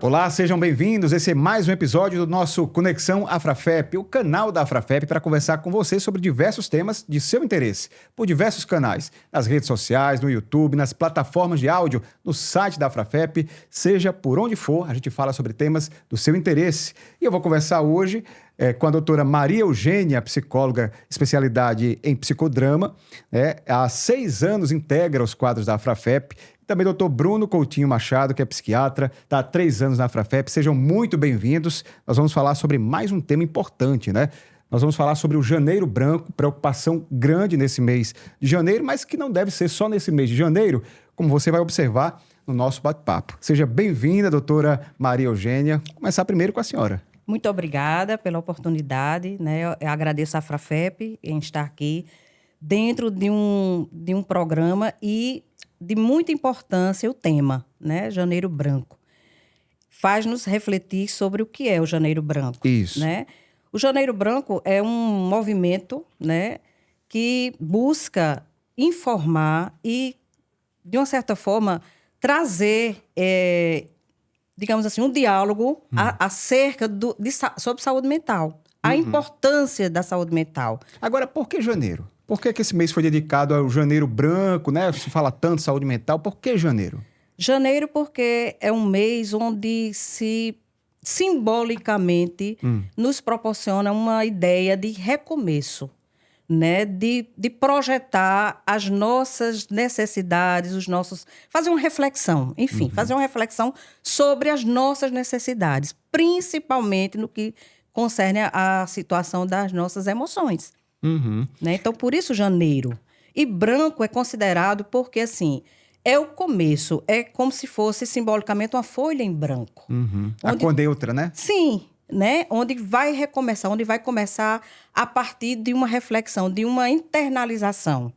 Olá, sejam bem-vindos. Esse é mais um episódio do nosso Conexão Afrafep, o canal da Afrafep, para conversar com você sobre diversos temas de seu interesse, por diversos canais, nas redes sociais, no YouTube, nas plataformas de áudio, no site da Afrafep, seja por onde for, a gente fala sobre temas do seu interesse. E eu vou conversar hoje com a doutora Maria Eugênia, psicóloga, especialidade em psicodrama, há 6 anos integra os quadros da Afrafep. Também doutor Bruno Coutinho Machado, que é psiquiatra, está há 3 anos na Afrafep. Sejam muito bem-vindos. Nós vamos falar sobre mais um tema importante, né? Nós vamos falar sobre o Janeiro Branco, preocupação grande nesse mês de janeiro, mas que não deve ser só nesse mês de janeiro, como você vai observar no nosso bate-papo. Seja bem-vinda, doutora Maria Eugênia. Vou começar primeiro com a senhora. Muito obrigada pela oportunidade, né? Eu agradeço a Afrafep em estar aqui dentro de um programa e de muita importância o tema, né? Janeiro Branco. Faz-nos refletir sobre o que é o Janeiro Branco. Isso. Né? O Janeiro Branco é um movimento, né, que busca informar e, de uma certa forma, trazer, digamos assim, um diálogo acerca sobre saúde mental. A importância da saúde mental. Agora, por que janeiro? Por que esse mês foi dedicado ao Janeiro Branco, né? Se fala tanto de saúde mental, por que janeiro? Janeiro porque é um mês onde se simbolicamente nos proporciona uma ideia de recomeço, né? De projetar as nossas necessidades, fazer uma reflexão, enfim, fazer uma reflexão sobre as nossas necessidades, principalmente no que concerne a situação das nossas emoções. Né? Então, por isso, janeiro. E branco é considerado porque, assim, é o começo. É como se fosse, simbolicamente, uma folha em branco. A cor neutra, né? Sim, né? Onde vai recomeçar, onde vai começar a partir de uma reflexão, de uma internalização.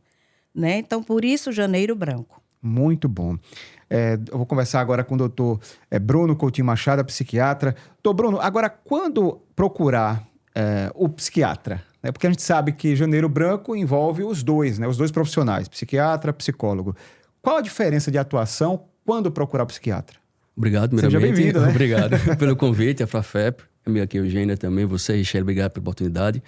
Né? Então, por isso, janeiro branco. Muito bom. Eu vou conversar agora com o doutor Bruno Coutinho Machado, psiquiatra. Doutor Bruno, agora, quando procurar o psiquiatra? Porque a gente sabe que Janeiro Branco envolve os dois, né? Os dois profissionais, psiquiatra, psicólogo. Qual a diferença de atuação quando procurar o psiquiatra? Obrigado, primeiramente. Seja bem-vindo, né? Obrigado pelo convite, a Afrafep, a minha aqui, Eugênia também, você, Richelle, obrigado pela oportunidade.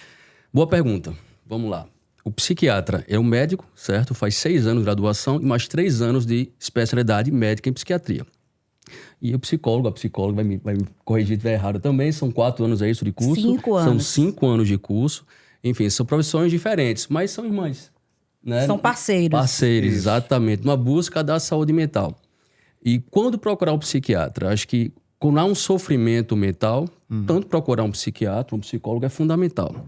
Boa pergunta, vamos lá. O psiquiatra é um médico, certo? Faz 6 anos de graduação e mais 3 anos de especialidade médica em psiquiatria. E o psicólogo, a psicóloga vai me corrigir se estiver errado também, são 4 anos aí de curso. 5 anos. São 5 anos de curso. Enfim, são profissões diferentes, mas são irmãs. Né? São parceiros. Parceiros, Isso. exatamente. Uma busca da saúde mental. E quando procurar um psiquiatra, acho que quando há um sofrimento mental, tanto procurar um psiquiatra, um psicólogo é fundamental.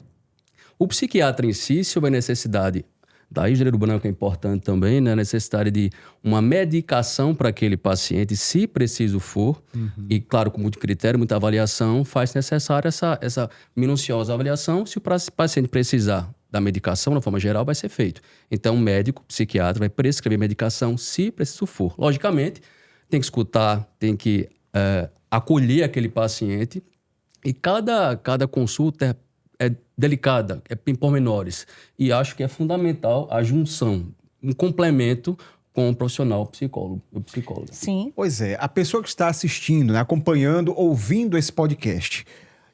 O psiquiatra em si, se houver necessidade, daí o Janeiro Branco é importante também, né? A necessidade de uma medicação para aquele paciente, se preciso for, e claro, com muito critério, muita avaliação, faz necessária essa minuciosa avaliação. Se o paciente precisar da medicação, de forma geral, vai ser feito. Então, o médico, psiquiatra, vai prescrever medicação, se preciso for. Logicamente, tem que escutar, tem que acolher aquele paciente, e cada consulta é delicada, em pormenores. E acho que é fundamental a junção, um complemento com o profissional psicólogo, o psicólogo. Sim. Pois é, a pessoa que está assistindo, né, acompanhando, ouvindo esse podcast,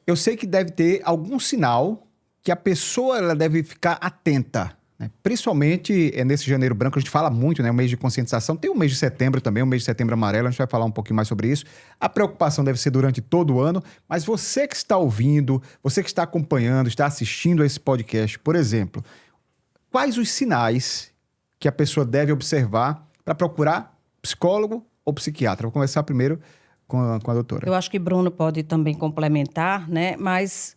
eu sei que deve ter algum sinal que a pessoa ela deve ficar atenta, né? Principalmente nesse Janeiro Branco, a gente fala muito, né, o mês de conscientização, tem o mês de setembro também, o mês de setembro amarelo, a gente vai falar um pouquinho mais sobre isso. A preocupação deve ser durante todo o ano, mas você que está ouvindo, você que está acompanhando, está assistindo a esse podcast, por exemplo, quais os sinais que a pessoa deve observar para procurar psicólogo ou psiquiatra? Vou começar primeiro com a doutora. Eu acho que Bruno pode também complementar, né? Mas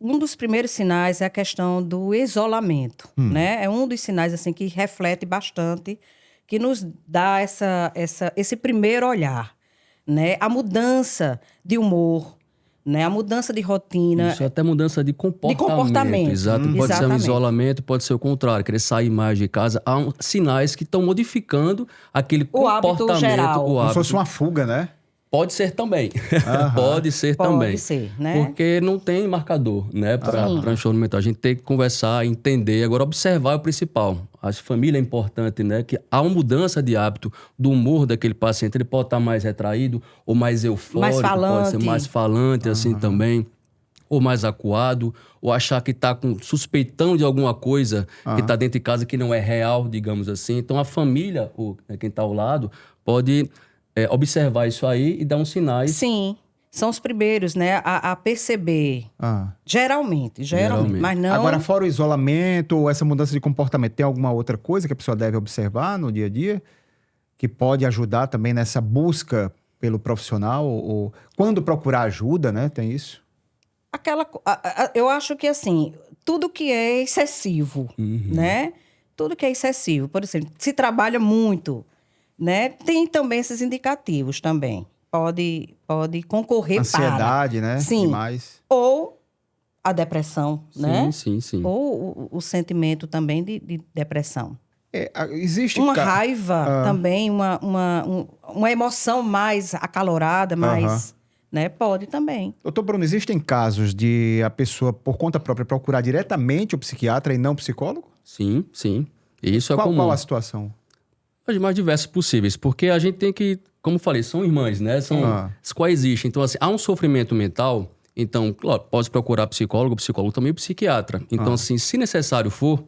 um dos primeiros sinais é a questão do isolamento, né? É um dos sinais assim que reflete bastante, que nos dá esse primeiro olhar, né? A mudança de humor, né? A mudança de rotina. Isso, até mudança de comportamento. Exato. Pode ser um isolamento, pode ser o contrário, querer sair mais de casa. Há sinais que estão modificando aquele comportamento. Hábito geral. Como se fosse uma fuga, né? Pode ser também. Aham. Pode ser também. Pode ser, né? Porque não tem marcador, né, para transtorno mental. A gente tem que conversar, entender. Agora, observar é o principal. A família é importante, né? Que há uma mudança de hábito do humor daquele paciente. Ele pode estar mais retraído ou mais eufórico, Mais pode ser falante. mais falante, assim também. Ou mais acuado, ou achar que está suspeitando de alguma coisa que está dentro de casa que não é real, digamos assim. Então, a família, quem está ao lado, pode observar isso aí e dar uns sinais. Sim, são os primeiros, né, a perceber. Ah. Geralmente. Mas não... Agora, fora o isolamento ou essa mudança de comportamento, tem alguma outra coisa que a pessoa deve observar no dia a dia? Que pode ajudar também nessa busca pelo profissional? Ou quando procurar ajuda, né? Tem isso? Eu acho que, assim, tudo que é excessivo, né? Tudo que é excessivo. Por exemplo, se trabalha muito, né? Tem também esses indicativos também. Pode concorrer para. Ansiedade, né? Sim. Demais. Ou a depressão, né? Sim. Ou o sentimento também de depressão. Existe... Uma raiva também, uma emoção mais acalorada, mais... Né? Pode também. Doutor Bruno, existem casos de a pessoa, por conta própria, procurar diretamente o psiquiatra e não o psicólogo? Sim. Isso é comum. Qual a situação? As mais diversas possíveis, porque a gente tem que, como eu falei, são irmãs, né? Coexistem. Então, assim, há um sofrimento mental, então, claro, pode procurar psicólogo também o psiquiatra. Então, assim, se necessário for,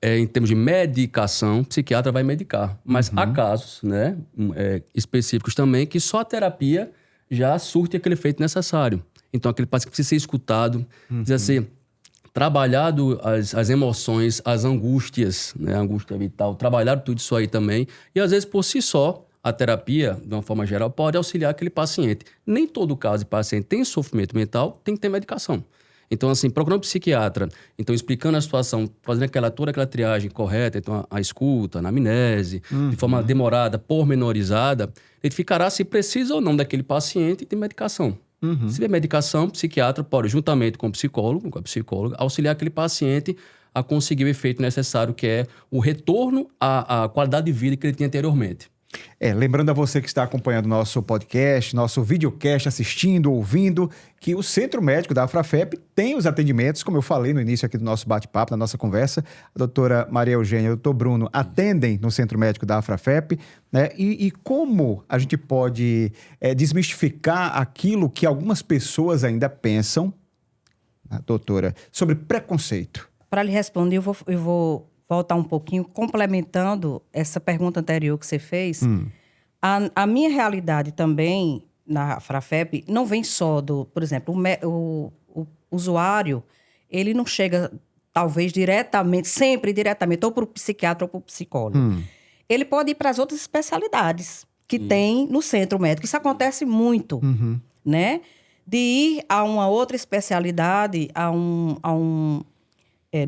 em termos de medicação, o psiquiatra vai medicar. Mas há casos, né, específicos também, que só a terapia já surte aquele efeito necessário. Então, aquele paciente precisa ser escutado, precisa ser trabalhado as emoções, as angústias, né? A angústia vital, trabalhar tudo isso aí também. E, às vezes, por si só, a terapia, de uma forma geral, pode auxiliar aquele paciente. Nem todo caso de paciente tem sofrimento mental, tem que ter medicação. Então, assim, procurando um psiquiatra, então explicando a situação, fazendo toda aquela triagem correta, então a escuta, a anamnese, de forma demorada, pormenorizada, identificará se precisa ou não daquele paciente de medicação. Se tiver medicação, o psiquiatra pode, juntamente com a psicóloga, auxiliar aquele paciente a conseguir o efeito necessário, que é o retorno à qualidade de vida que ele tinha anteriormente. Lembrando a você que está acompanhando nosso podcast, nosso videocast, assistindo, ouvindo, que o Centro Médico da Afrafep tem os atendimentos, como eu falei no início aqui do nosso bate-papo, da nossa conversa. A doutora Maria Eugênia e o doutor Bruno atendem no Centro Médico da Afrafep, né? E como a gente pode desmistificar aquilo que algumas pessoas ainda pensam, doutora, sobre preconceito? Para lhe responder, eu vou voltar um pouquinho, complementando essa pergunta anterior que você fez. A minha realidade também, na Afrafep, não vem só do... Por exemplo, o usuário, ele não chega, talvez, sempre diretamente, ou para o psiquiatra ou para o psicólogo. Ele pode ir para as outras especialidades que tem no centro médico. Isso acontece muito, né? De ir a uma outra especialidade, a um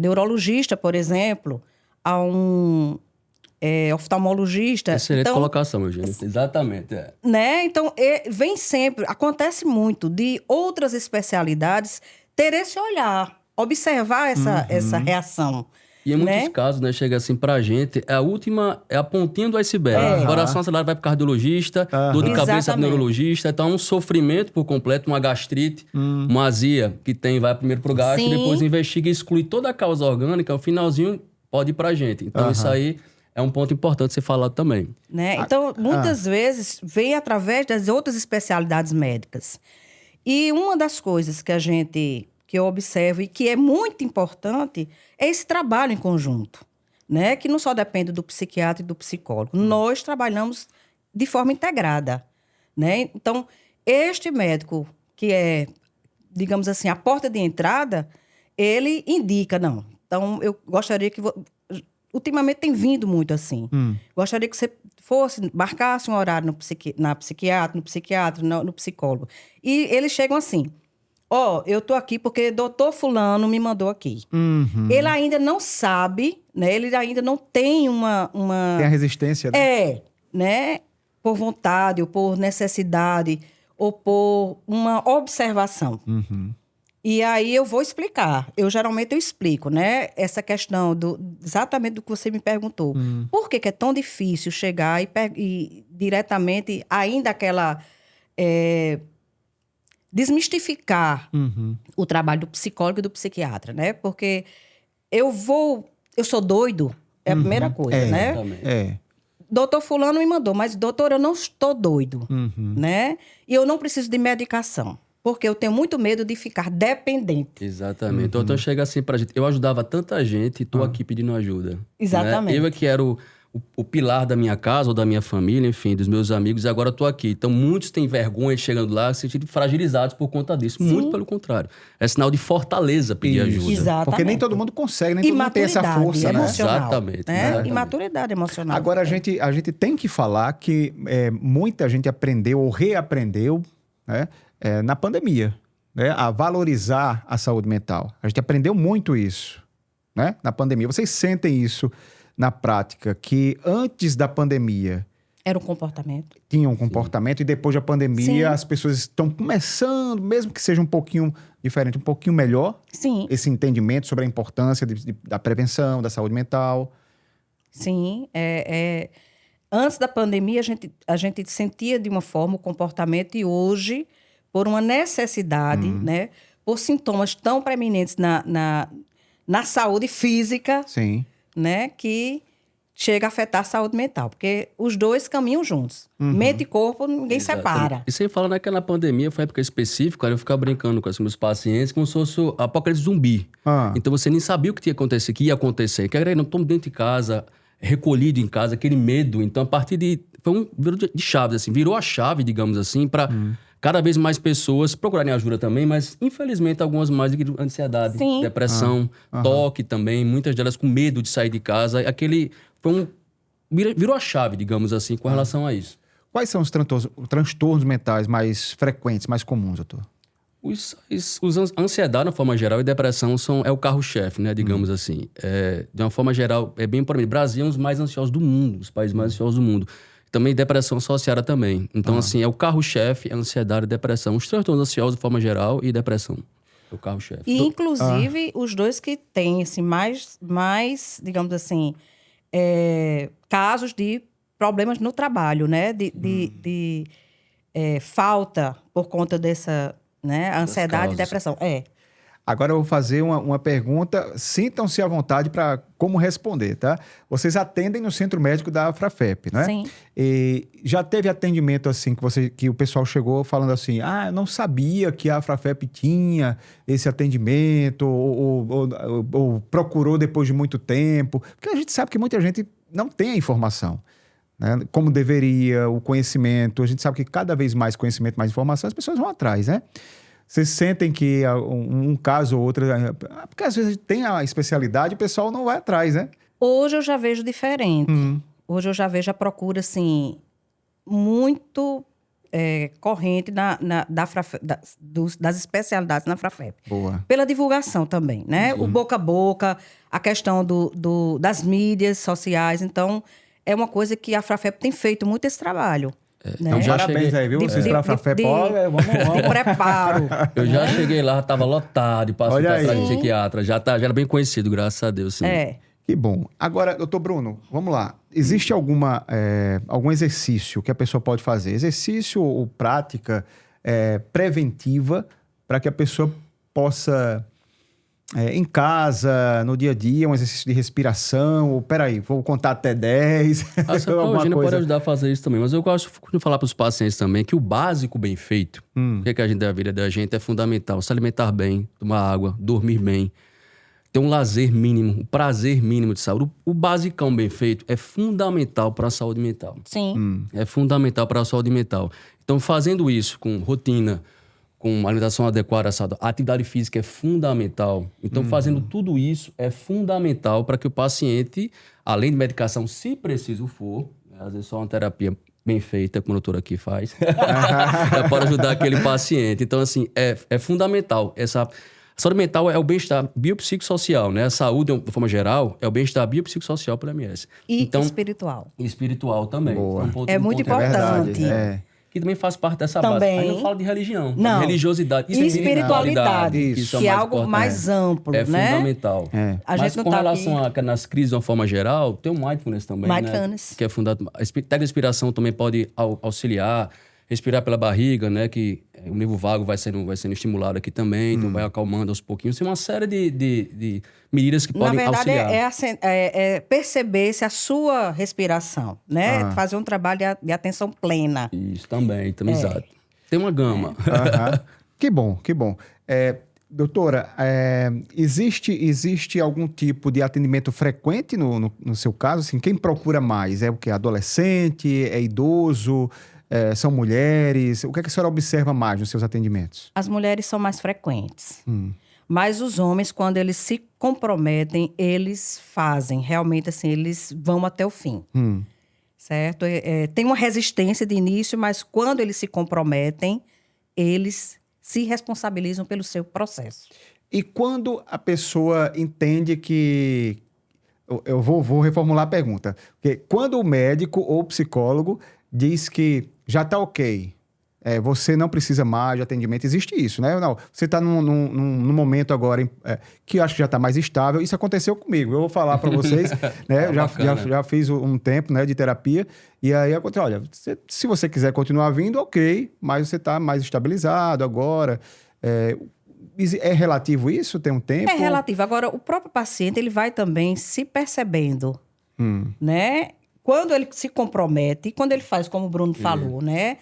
neurologista, por exemplo, a um oftalmologista. Excelente colocação, Eugênia. Exatamente. Né? Então, vem sempre, acontece muito de outras especialidades ter esse olhar, observar essa reação. E em muitos casos, né, chega assim pra gente, é a pontinha do iceberg. Coração acelerado vai pro cardiologista, dor de cabeça pro neurologista, então é um sofrimento por completo, uma gastrite, uma azia que vai primeiro pro gastro, depois investiga e exclui toda a causa orgânica, o finalzinho pode ir pra gente. Então isso aí é um ponto importante ser falado também. Né? Então, muitas vezes, vem através das outras especialidades médicas. E uma das coisas que eu observo e que é muito importante é esse trabalho em conjunto, né? Que não só depende do psiquiatra e do psicólogo. Nós trabalhamos de forma integrada, né? Então, este médico que é, digamos assim, a porta de entrada, ele indica, não. Então, eu gostaria que... Ultimamente tem vindo muito assim. Gostaria que você marcasse um horário no psiquiatra, no psicólogo. E eles chegam assim... eu tô aqui porque doutor fulano me mandou aqui. Ele ainda não sabe, né? Ele ainda não tem uma... Tem a resistência, né? Né? Por vontade, ou por necessidade, ou por uma observação. E aí eu vou explicar. Geralmente eu explico, né? Essa questão exatamente do que você me perguntou. Por que é tão difícil chegar e diretamente, ainda desmistificar o trabalho do psicólogo e do psiquiatra, né? Porque eu sou doido, é a primeira coisa, né? Exatamente. Doutor fulano me mandou, mas doutor, eu não estou doido, né? E eu não preciso de medicação, porque eu tenho muito medo de ficar dependente. Exatamente. Então chega assim pra gente. Eu ajudava tanta gente e tô aqui pedindo ajuda. Exatamente. Né? Eu é que era o pilar da minha casa ou da minha família, enfim, dos meus amigos, e agora eu tô aqui. Então muitos têm vergonha chegando lá, se sentindo fragilizados por conta disso. Sim. Muito pelo contrário. É sinal de fortaleza pedir ajuda. Exatamente. Porque nem todo mundo consegue, nem todo mundo tem essa força, né? emocional, Exatamente, né? exatamente. E maturidade emocional. Agora, a gente tem que falar que muita gente aprendeu ou reaprendeu, né, na pandemia, né, a valorizar a saúde mental. A gente aprendeu muito isso, né, na pandemia. Vocês sentem isso na prática, que antes da pandemia Era um comportamento. tinha um comportamento e depois da pandemia Sim. as pessoas estão começando, mesmo que seja um pouquinho diferente, um pouquinho melhor, Sim, esse entendimento sobre a importância da prevenção, da saúde mental. sim. Antes da pandemia, a gente sentia de uma forma o comportamento e hoje, por uma necessidade, né? Por sintomas tão preeminentes na saúde física, Sim. né? Que chega a afetar a saúde mental. Porque os dois caminham juntos. Mente e corpo, ninguém separa. E sem falar naquela pandemia, foi uma época específica, eu ficava brincando com os meus pacientes como se fosse o apocalipse zumbi. Então você nem sabia o que ia acontecer. Que era, não estamos dentro de casa, recolhido em casa, aquele medo. Então, a partir de... virou de chaves, assim. Virou a chave, digamos assim, para cada vez mais pessoas procurarem ajuda também, mas, infelizmente, algumas mais de ansiedade, Sim. depressão, toque também, muitas delas com medo de sair de casa. Virou a chave, digamos assim, com relação a isso. Quais são os transtornos mentais mais frequentes, mais comuns, doutor? A ansiedade, de uma forma geral, e depressão é o carro-chefe, né? Digamos assim. De uma forma geral, é bem por mim. O Brasil é um dos mais ansiosos do mundo, os países mais ansiosos do mundo. Também depressão associada também. Então, assim, é o carro-chefe, a ansiedade e depressão. Os transtornos ansiosos, de forma geral, e depressão. É o carro-chefe. E, inclusive, os dois que têm, assim, mais digamos assim, casos de problemas no trabalho, né? De falta por conta dessa, né? Ansiedade e depressão. Agora eu vou fazer uma pergunta. Sintam-se à vontade para como responder, tá? Vocês atendem no Centro Médico da Afrafep, né? Sim. E já teve atendimento assim que o pessoal chegou falando assim: eu não sabia que a Afrafep tinha esse atendimento ou procurou depois de muito tempo. Porque a gente sabe que muita gente não tem a informação, né? Como deveria, o conhecimento. A gente sabe que cada vez mais conhecimento, mais informação, as pessoas vão atrás, né? Vocês sentem que um caso ou outro... Porque às vezes tem a especialidade e o pessoal não vai atrás, né? Hoje eu já vejo diferente. Hoje eu já vejo a procura, assim, muito corrente das especialidades na Afrafep. Boa. Pela divulgação também, né? O boca a boca, a questão das mídias sociais. Então, é uma coisa que a Afrafep tem feito muito esse trabalho. Né? Então, parabéns aí, viu? Vocês para a Afrafep, vamos. De preparo. Eu já cheguei lá, estava lotado, e passei Olha atrás aí. de psiquiatra. Já era bem conhecido, graças a Deus. Sim. Que bom. Agora, doutor Bruno, vamos lá. Existe algum exercício que a pessoa pode fazer? Exercício ou prática preventiva para que a pessoa possa, em casa, no dia a dia, um exercício de respiração? Ou, peraí, vou contar até 10. A psicologia pode ajudar a fazer isso também. Mas eu gosto de falar para os pacientes também que o básico bem feito, o que a gente dá a vida da gente, é fundamental. Se alimentar bem, tomar água, dormir bem, ter um lazer mínimo, um prazer mínimo de saúde. O basicão bem feito é fundamental para a saúde mental. Sim. É fundamental para a saúde mental. Então, fazendo isso com rotina, com uma alimentação adequada, a atividade física é fundamental. Então, fazendo tudo isso é fundamental para que o paciente, além de medicação, se preciso for, às vezes só uma terapia bem feita, como o doutor aqui faz, pode ajudar aquele paciente. Então, assim, é fundamental. A saúde mental é o bem-estar biopsicossocial, né? A saúde, de forma geral, é o bem-estar biopsicossocial pela OMS. E espiritual. E espiritual também. Boa. É muito importante. Que também faz parte dessa Também. base. Aí não fala de religião, Não. de religiosidade. E espiritualidade, Isso que é mais algo importante. mais amplo, É né? fundamental. A Mas gente não com tá relação aqui... a nas crises de uma forma geral, tem o mindfulness também, Mindfulness. né? Que é fundado. A técnica de inspiração também pode auxiliar. respirar pela barriga, né? Que o nervo vago vai sendo estimulado aqui também, então vai acalmando aos pouquinhos. Tem uma série de medidas que podem auxiliar. Na verdade, é perceber se a sua respiração, né? Fazer um trabalho de atenção plena. Isso, também, exato. Tem uma gama. Que bom, que bom. Doutora, existe algum tipo de atendimento frequente no seu caso? Assim, quem procura mais? É o quê? Adolescente? É idoso? São mulheres? O que é que a senhora observa mais nos seus atendimentos? As mulheres são mais frequentes. Mas os homens, quando eles se comprometem, eles fazem. Realmente, assim, eles vão até o fim. Certo? Tem uma resistência de início, mas quando eles se comprometem, eles se responsabilizam pelo seu processo. E quando a pessoa entende que... Eu vou reformular a pergunta. Porque quando o médico ou o psicólogo diz que já está ok, você não precisa mais de atendimento, existe isso, né? Não, você está num momento agora que eu acho que já está mais estável. Isso aconteceu comigo. Eu vou falar para vocês, né? Já fiz um tempo, né, de terapia. E aí aconteceu, olha, se você quiser continuar vindo, ok, mas você está mais estabilizado agora. É relativo isso? Tem um tempo? É relativo. Agora, o próprio paciente, ele vai também se percebendo, né? Quando ele se compromete, quando ele faz, como o Bruno falou, né?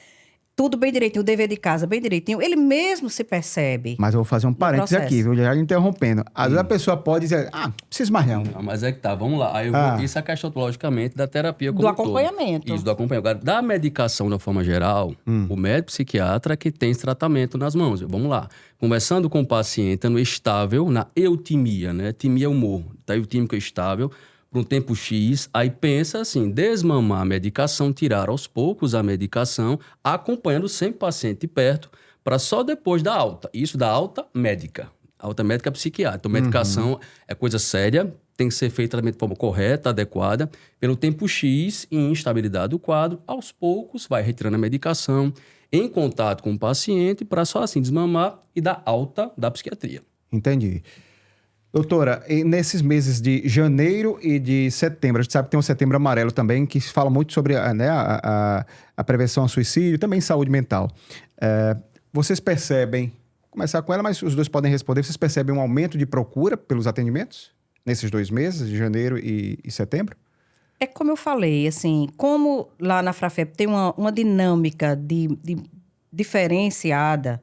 Tudo bem direitinho, o dever de casa bem direitinho, ele mesmo se percebe. Mas eu vou fazer um parênteses aqui, viu? Já interrompendo. Às vezes a pessoa pode dizer, não preciso mais não. Não, mas é que tá, vamos lá. Aí isso é a questão, logicamente, da terapia como Do um todo. acompanhamento. Isso, do acompanhamento. Agora, da medicação, de uma forma geral, o médico psiquiatra que tem esse tratamento nas mãos. Vamos lá. Conversando com o paciente, no estável, na eutimia, né? Timia é humor, tá? Eutímico é estável, por um tempo X, aí pensa assim, desmamar a medicação, tirar aos poucos a medicação, acompanhando sempre o paciente de perto, para só depois da alta. Isso da alta médica. Alta médica psiquiátrica. Então, medicação é coisa séria, tem que ser feita de forma correta, adequada, pelo tempo X, em instabilidade do quadro, aos poucos vai retirando a medicação, em contato com o paciente, para só assim desmamar e dar alta da psiquiatria. Entendi. Doutora, nesses meses de janeiro e de setembro, a gente sabe que tem o Setembro Amarelo também, que fala muito sobre a prevenção ao suicídio, também saúde mental. Vocês percebem, vou começar com ela, mas os dois podem responder, vocês percebem um aumento de procura pelos atendimentos nesses 2 meses, de janeiro e setembro? É como eu falei, assim, como lá na Frafep tem uma dinâmica diferenciada,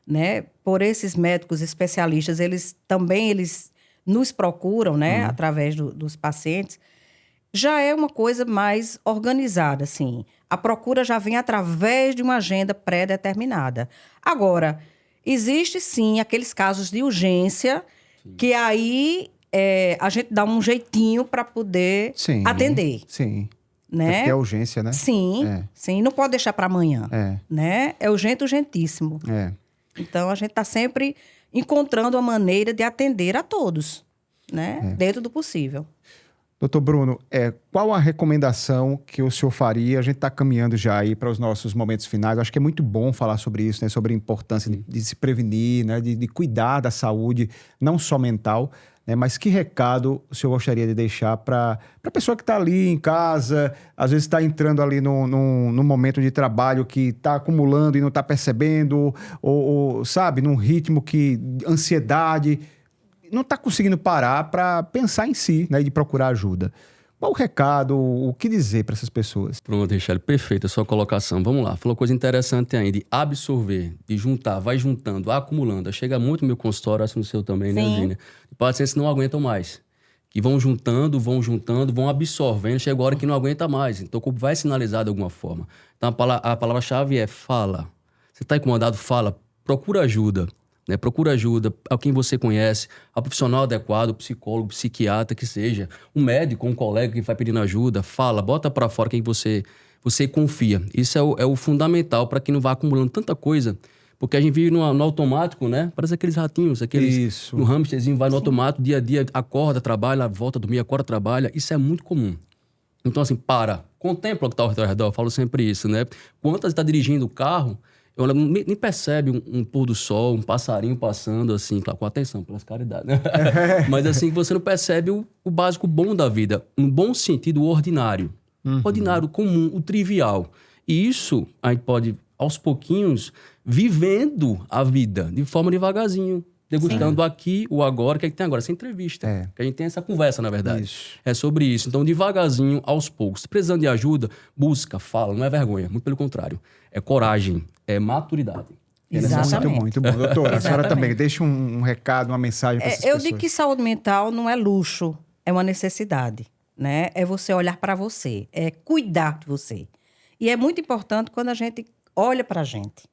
né? Por esses médicos especialistas, eles nos procuram, né? Através dos pacientes. Já é uma coisa mais organizada, assim. A procura já vem através de uma agenda pré-determinada. Agora, existe sim aqueles casos de urgência que aí a gente dá um jeitinho para poder atender. Sim. Né? Porque é urgência, né? Sim, sim. Não pode deixar para amanhã. Né? É urgentíssimo. Então, a gente está sempre encontrando uma maneira de atender a todos, né? Dentro do possível. Doutor Bruno, qual a recomendação que o senhor faria? A gente está caminhando já aí para os nossos momentos finais. Acho que é muito bom falar sobre isso, né? Sobre a importância de se prevenir, né? De cuidar da saúde, não só mental, né? Mas que recado o senhor gostaria de deixar para a pessoa que está ali em casa, às vezes está entrando ali num momento de trabalho que está acumulando e não está percebendo, ou sabe, num ritmo ansiedade, não está conseguindo parar para pensar em si, né, e de procurar ajuda. Qual o recado, o que dizer para essas pessoas? Pronto, Richard, perfeita a sua colocação. Vamos lá, falou coisa interessante aí, de absorver, de juntar, vai juntando, acumulando. Chega muito no meu consultório, acho no seu também, né, Virginia? Pacientes não aguentam mais, que vão juntando, vão absorvendo, chega a hora que não aguenta mais. Então o corpo vai sinalizar de alguma forma. Então a palavra-chave é fala. Você está incomodado, fala, procura ajuda. Né? Procura ajuda a quem você conhece, a profissional adequado, psicólogo, psiquiatra, que seja, um médico, um colega que vai pedindo ajuda, fala, bota para fora quem você confia. Isso é o fundamental para que não vá acumulando tanta coisa, porque a gente vive no automático, né? Parece aqueles ratinhos, no hamsterzinho, vai no automático, dia a dia, acorda, trabalha, volta a dormir, acorda, trabalha. Isso é muito comum. Então, assim, contempla o que está ao teu redor, eu falo sempre isso, né? Quantas está dirigindo o carro, nem percebe um pôr do sol, um passarinho passando, assim, claro, com atenção, pelas caridades, né? Mas, assim, você não percebe o básico bom da vida, no bom sentido, o ordinário. Ordinário, comum, o trivial. E isso, a gente pode aos pouquinhos, vivendo a vida de forma devagarzinho. Degustando aqui, o agora, o que é que tem agora? Essa entrevista. Que a gente tem essa conversa, na verdade. Isso. É sobre isso. Então, devagarzinho, aos poucos. Precisando de ajuda, busca, fala. Não é vergonha. Muito pelo contrário. É coragem. É maturidade. Exatamente. Muito bom. Doutora, a senhora Exatamente. também deixa um recado, uma mensagem para essas Eu pessoas. digo que saúde mental não é luxo, é uma necessidade, né? É você olhar para você, é cuidar de você. E é muito importante quando a gente olha para a gente,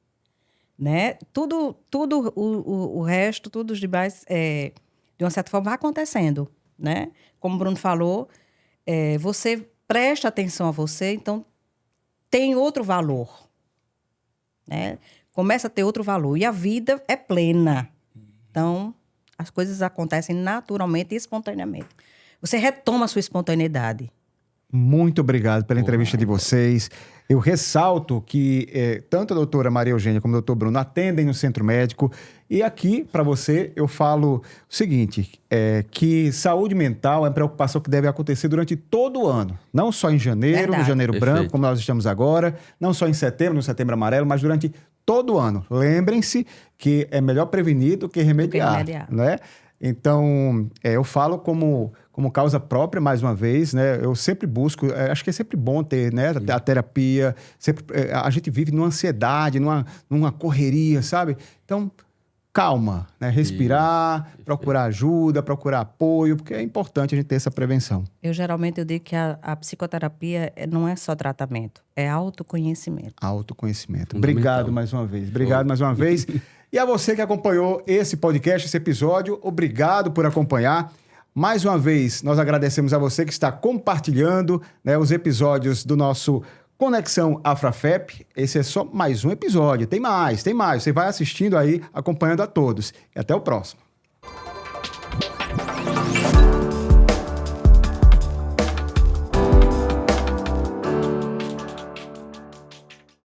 né? Tudo o resto, tudo os demais, de uma certa forma, vai acontecendo, né? Como o Bruno falou, você presta atenção a você, então tem outro valor, né? Começa a ter outro valor. E a vida é plena. Então, as coisas acontecem naturalmente e espontaneamente. Você retoma a sua espontaneidade. Muito obrigado pela entrevista de vocês. Eu ressalto que tanto a doutora Maria Eugênia como o doutor Bruno atendem no centro médico. E aqui, para você, eu falo o seguinte, que saúde mental é uma preocupação que deve acontecer durante todo o ano. Não só em janeiro, Verdade. no janeiro Perfeito. branco, como nós estamos agora. Não só em setembro, no setembro amarelo, mas durante todo o ano. Lembrem-se que é melhor prevenir do que remediar. Né? Então, eu falo como causa própria, mais uma vez, né? Eu sempre busco, acho que é sempre bom ter, né? A terapia, sempre, a gente vive numa ansiedade, numa correria, sabe? Então, calma, né? Respirar, procurar ajuda, procurar apoio, porque é importante a gente ter essa prevenção. Eu digo que a psicoterapia não é só tratamento, é autoconhecimento. Autoconhecimento. Obrigado mais uma vez. Obrigado mais uma vez. E a você que acompanhou esse podcast, esse episódio, obrigado por acompanhar. Mais uma vez, nós agradecemos a você que está compartilhando, né, os episódios do nosso Conexão AfraFep. Esse é só mais um episódio. Tem mais. Você vai assistindo aí, acompanhando a todos. E até o próximo.